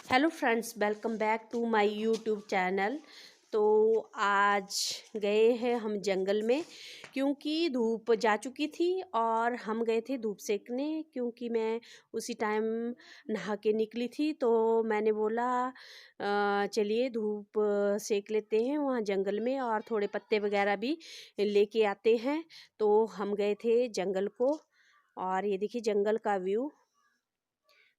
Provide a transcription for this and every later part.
Hello friends, welcome back to my YouTube channel. तो आज गए हैं हम जंगल में क्योंकि धूप जा चुकी थी और हम गए थे धूप सेकने, क्योंकि मैं उसी टाइम नहा के निकली थी। तो मैंने बोला चलिए धूप सेक लेते हैं वहाँ जंगल में और थोड़े पत्ते वगैरह भी लेके आते हैं। तो हम गए थे जंगल को और ये देखिए जंगल का व्यू।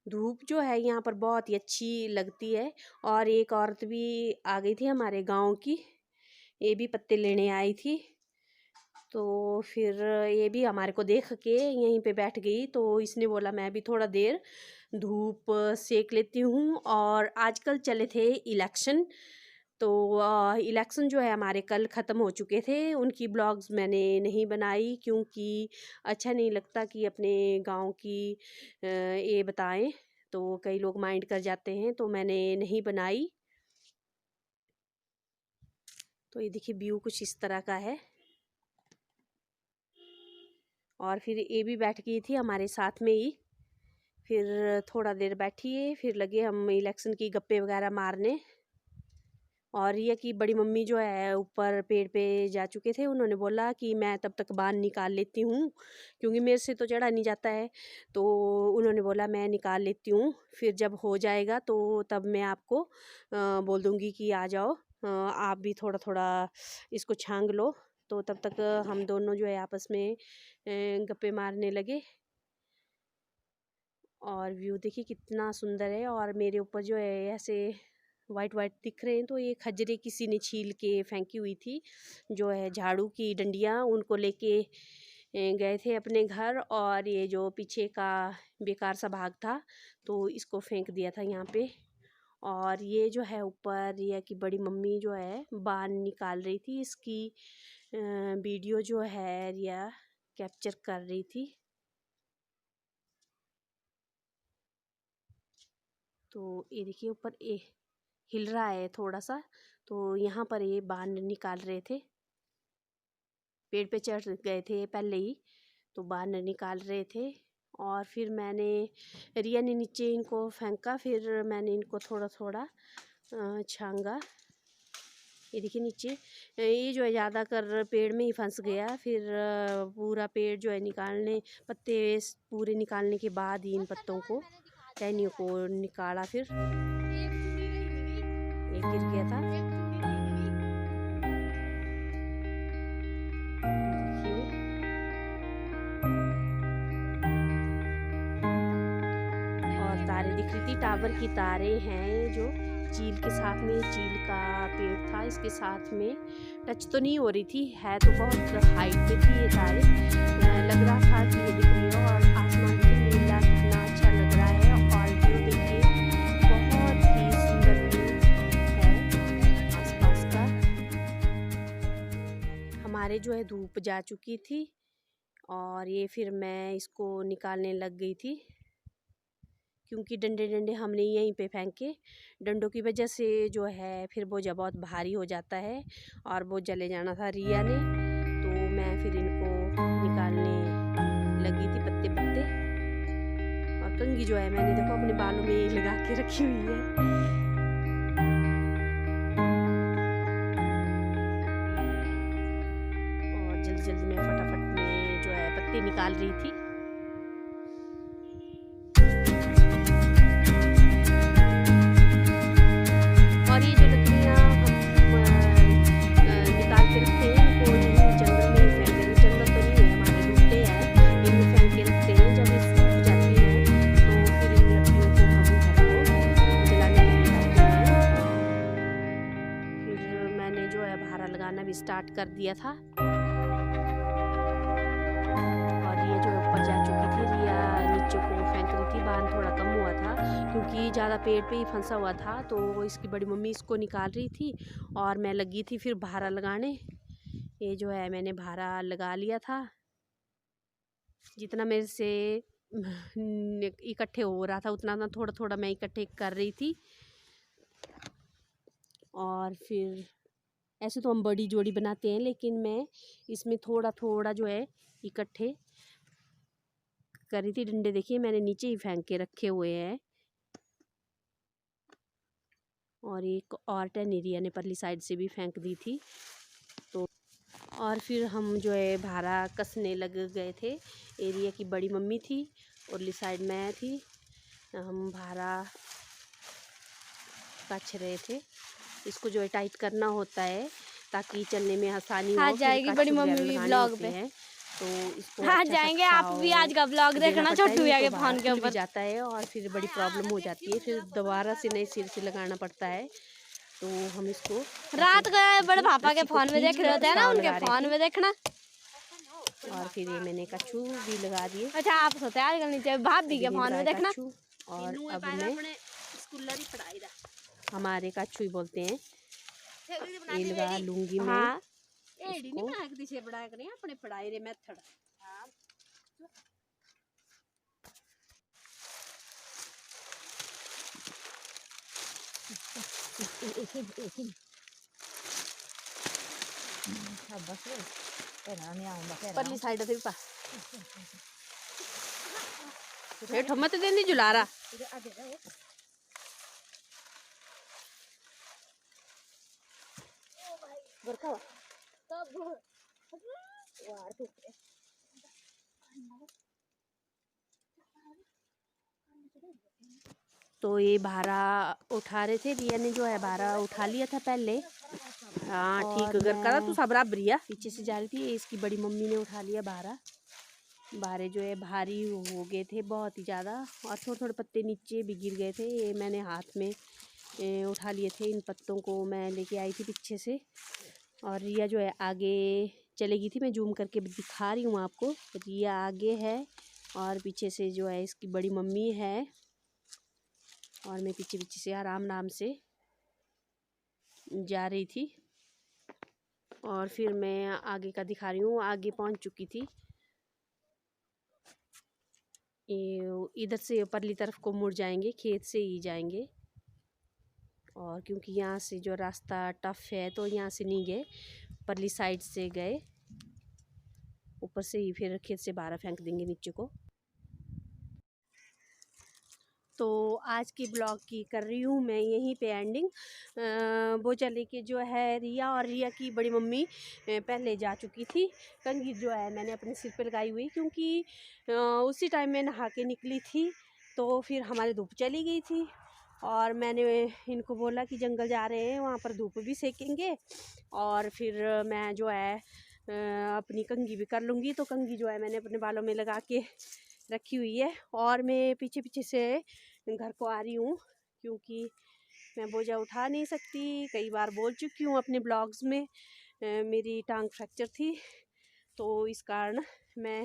धूप जो है यहाँ पर बहुत ही अच्छी लगती है। और एक औरत भी आ गई थी हमारे गांव की, ये भी पत्ते लेने आई थी। तो फिर ये भी हमारे को देख के यहीं पे बैठ गई। तो इसने बोला मैं भी थोड़ा देर धूप सेक लेती हूँ। और आजकल चले थे इलेक्शन, तो इलेक्शन जो है हमारे कल ख़त्म हो चुके थे। उनकी ब्लॉग्स मैंने नहीं बनाई क्योंकि अच्छा नहीं लगता कि अपने गांव की ये बताएं, तो कई लोग माइंड कर जाते हैं, तो मैंने नहीं बनाई। तो ये देखिए व्यू कुछ इस तरह का है। और फिर ये भी बैठ गई थी हमारे साथ में ही। फिर थोड़ा देर बैठी, फिर लगे हम इलेक्शन की गप्पे वगैरह मारने। और ये कि बड़ी मम्मी जो है ऊपर पेड़ पे जा चुके थे, उन्होंने बोला कि मैं तब तक बांध निकाल लेती हूँ क्योंकि मेरे से तो चढ़ा नहीं जाता है। तो उन्होंने बोला मैं निकाल लेती हूँ, फिर जब हो जाएगा तो तब मैं आपको बोल दूँगी कि आ जाओ, आप भी थोड़ा थोड़ा इसको छांग लो। तो तब तक हम दोनों जो है आपस में गप्पे मारने लगे। और व्यू देखिए कितना सुंदर है। और मेरे ऊपर जो है ऐसे वाइट वाइट दिख रहे हैं, तो ये खजरे किसी ने छील के फेंकी हुई थी, जो है झाड़ू की डंडियाँ, उनको लेके गए थे अपने घर। और ये जो पीछे का बेकार सा भाग था तो इसको फेंक दिया था यहाँ पे। और ये जो है ऊपर रिया की बड़ी मम्मी जो है बाल निकाल रही थी, इसकी वीडियो जो है रिया कैप्चर कर रही थी। तो ये देखिए ऊपर ये हिल रहा है थोड़ा सा, तो यहाँ पर ये बाल निकाल रहे थे। पेड़ पे चढ़ गए थे पहले ही, तो बाल निकाल रहे थे। और फिर मैंने रिया ने नीचे इनको फेंका, फिर मैंने इनको थोड़ा थोड़ा छांगा। ये देखिए नीचे ये जो है ज़्यादा कर पेड़ में ही फंस गया। फिर पूरा पेड़ जो है निकालने, पत्ते पूरे निकालने के बाद ही इन पत्तों को, टहनियों को निकाला। फिर एक गिर गया था। और तारे दिख रही थी, टावर की तारे हैं जो चील के साथ में, चील का पेड़ था इसके साथ में। टच तो नहीं हो रही थी, है तो बहुत हाइट पे थी ये तारे, लग रहा था कि ये दिख रही है। और आसमान देखिए नीला कितना अच्छा लग रहा है। और व्यू देखिए बहुत ही सुंदर व्यू है आसपास का। हमारे जो है धूप जा चुकी थी और ये फिर मैं इसको निकालने लग गई थी क्योंकि डंडे डंडे हमने यहीं पे फेंके। डंडों की वजह से जो है फिर बोझा बहुत भारी हो जाता है और वो जले जाना था रिया ने। तो मैं फिर इनको निकालने लगी थी पत्ते पत्ते। और कंघी जो है मैंने देखो अपने बालों में लगा के रखी हुई है। और जल्दी जल्दी मैं फटाफट में जो है पत्ते निकाल रही थी। और ये जो लकड़ियाँ हम निकाल के रखते हैं, इनको यहीं जंगल में फेंक देते। जंगल तो नहीं है, हमारे डूबते हैं, इनमें फेंक के रखते हैं। जब ये सूख जाती हैं तो फिर इन लकड़ियों को हम घर को जलाने के लिए लाते हैं। फिर मैंने जो है भारा लगाना भी स्टार्ट कर दिया था। और ये जो ऊपर जा चुकी थी, रिया नीचे को फेंक रही थी। बांध थोड़ा कम हुआ था क्योंकि ज़्यादा पेड़ पे ही फंसा हुआ था, तो इसकी बड़ी मम्मी इसको निकाल रही थी और मैं लगी थी फिर भारा लगाने। ये जो है मैंने भारा लगा लिया था, जितना मेरे से इकट्ठे हो रहा था उतना ना थोड़ा थोड़ा मैं इकट्ठे कर रही थी। और फिर ऐसे तो हम बड़ी जोड़ी बनाते हैं, लेकिन मैं इसमें थोड़ा थोड़ा जो है इकट्ठे कर रही थी। डंडे देखिए मैंने नीचे ही फेंक के रखे हुए हैं। और एक और टहनी रिया ने परली साइड से भी फेंक दी थी। तो और फिर हम जो है भारा कसने लग गए थे। एरिया की बड़ी मम्मी थी और ली साइड मैं थी, हम भारा कस रहे थे। इसको जो है टाइट करना होता है ताकि चलने में आसानी हो। आज जाएगी बड़ी मम्मी भी ब्लॉग पे, तो इसको आज जाएंगे। आप भी आज का ब्लॉग देखना छोटू भैया के फोन के ऊपर जाता है और फिर बड़ी प्रॉब्लम हो जाती है, फिर दोबारा से नए सिर से लगाना पड़ता है। तो हम इसको रात को बड़े पापा के फोन में देख रहे होते हैं ना, उनके फोन में देखना। और फिर ये मैंने कछू भी लगा दिए। अच्छा आप सोते हैं आजकल नीचे भाभी के फोन में देखना। और अब मैं हमारे कछू ही बोलते हैं, ये लगा लूंगी मैं। हाँ अपने पढ़ाई रे मेथड। परली साइड से पा मत देनी जुलारा। तो ये भारा उठा रहे थे, रिया ने जो है भारा उठा लिया था पहले। हाँ ठीक, अगर करा तो सब बराबर पीछे से जा रही थी। इसकी बड़ी मम्मी ने उठा लिया भारा। भारे जो है भारी हो गए थे बहुत ही ज़्यादा, और थोड़े थोड़े पत्ते नीचे भी गिर गए थे। ये मैंने हाथ में उठा लिए थे। इन पत्तों को मैं लेके आई थी पीछे से, और रिया जो है आगे चलेगी थी। मैं जूम करके दिखा रही हूँ आपको। रिया आगे है और पीछे से जो है इसकी बड़ी मम्मी है, और मैं पीछे पीछे से आराम से जा रही थी। और फिर मैं आगे का दिखा रही हूँ, आगे पहुँच चुकी थी। इधर से परली तरफ को मुड़ जाएंगे, खेत से ही जाएंगे। और क्योंकि यहाँ से जो रास्ता टफ है तो यहाँ से नहीं गए, परली साइड से गए। ऊपर से ही फिर खेत से बाहर फेंक देंगे नीचे को। तो आज की ब्लॉग की कर रही हूँ मैं यहीं पे एंडिंग। वो चले कि जो है रिया और रिया की बड़ी मम्मी पहले जा चुकी थी। कंघी जो है मैंने अपने सिर पे लगाई हुई, क्योंकि उसी टाइम मैं नहा के निकली थी, तो फिर हमारी धूप चली गई थी। और मैंने इनको बोला कि जंगल जा रहे हैं, वहाँ पर धूप भी सेकेंगे और फिर मैं जो है अपनी कंघी भी कर लूँगी। तो कंघी जो है मैंने अपने बालों में लगा के रखी हुई है, और मैं पीछे पीछे से घर को आ रही हूँ, क्योंकि मैं बोझा उठा नहीं सकती। कई बार बोल चुकी हूँ अपने ब्लॉग्स में, मेरी टांग फ्रैक्चर थी, तो इस कारण मैं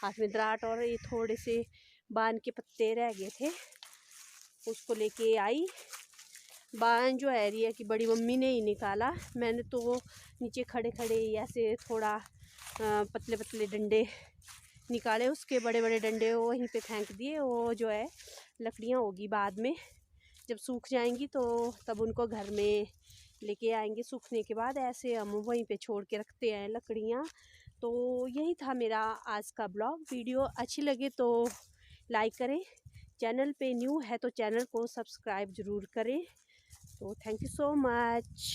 हाथ में दराट और ये थोड़े से बान के पत्ते रह गए थे, उसको लेके आई। बान जो है रिया की बड़ी मम्मी ने ही निकाला। मैंने तो नीचे खड़े खड़े ऐसे थोड़ा पतले पतले डंडे निकाले, उसके बड़े बड़े डंडे वहीं पे फेंक दिए। वो जो है लकड़ियाँ होगी बाद में जब सूख जाएंगी, तो तब उनको घर में लेके आएंगे सूखने के बाद। ऐसे हम वहीं पे छोड़ के रखते हैं लकड़ियाँ। तो यही था मेरा आज का ब्लॉग। वीडियो अच्छी लगे तो लाइक करें, चैनल पे न्यू है तो चैनल को सब्सक्राइब ज़रूर करें। तो थैंक यू सो मच।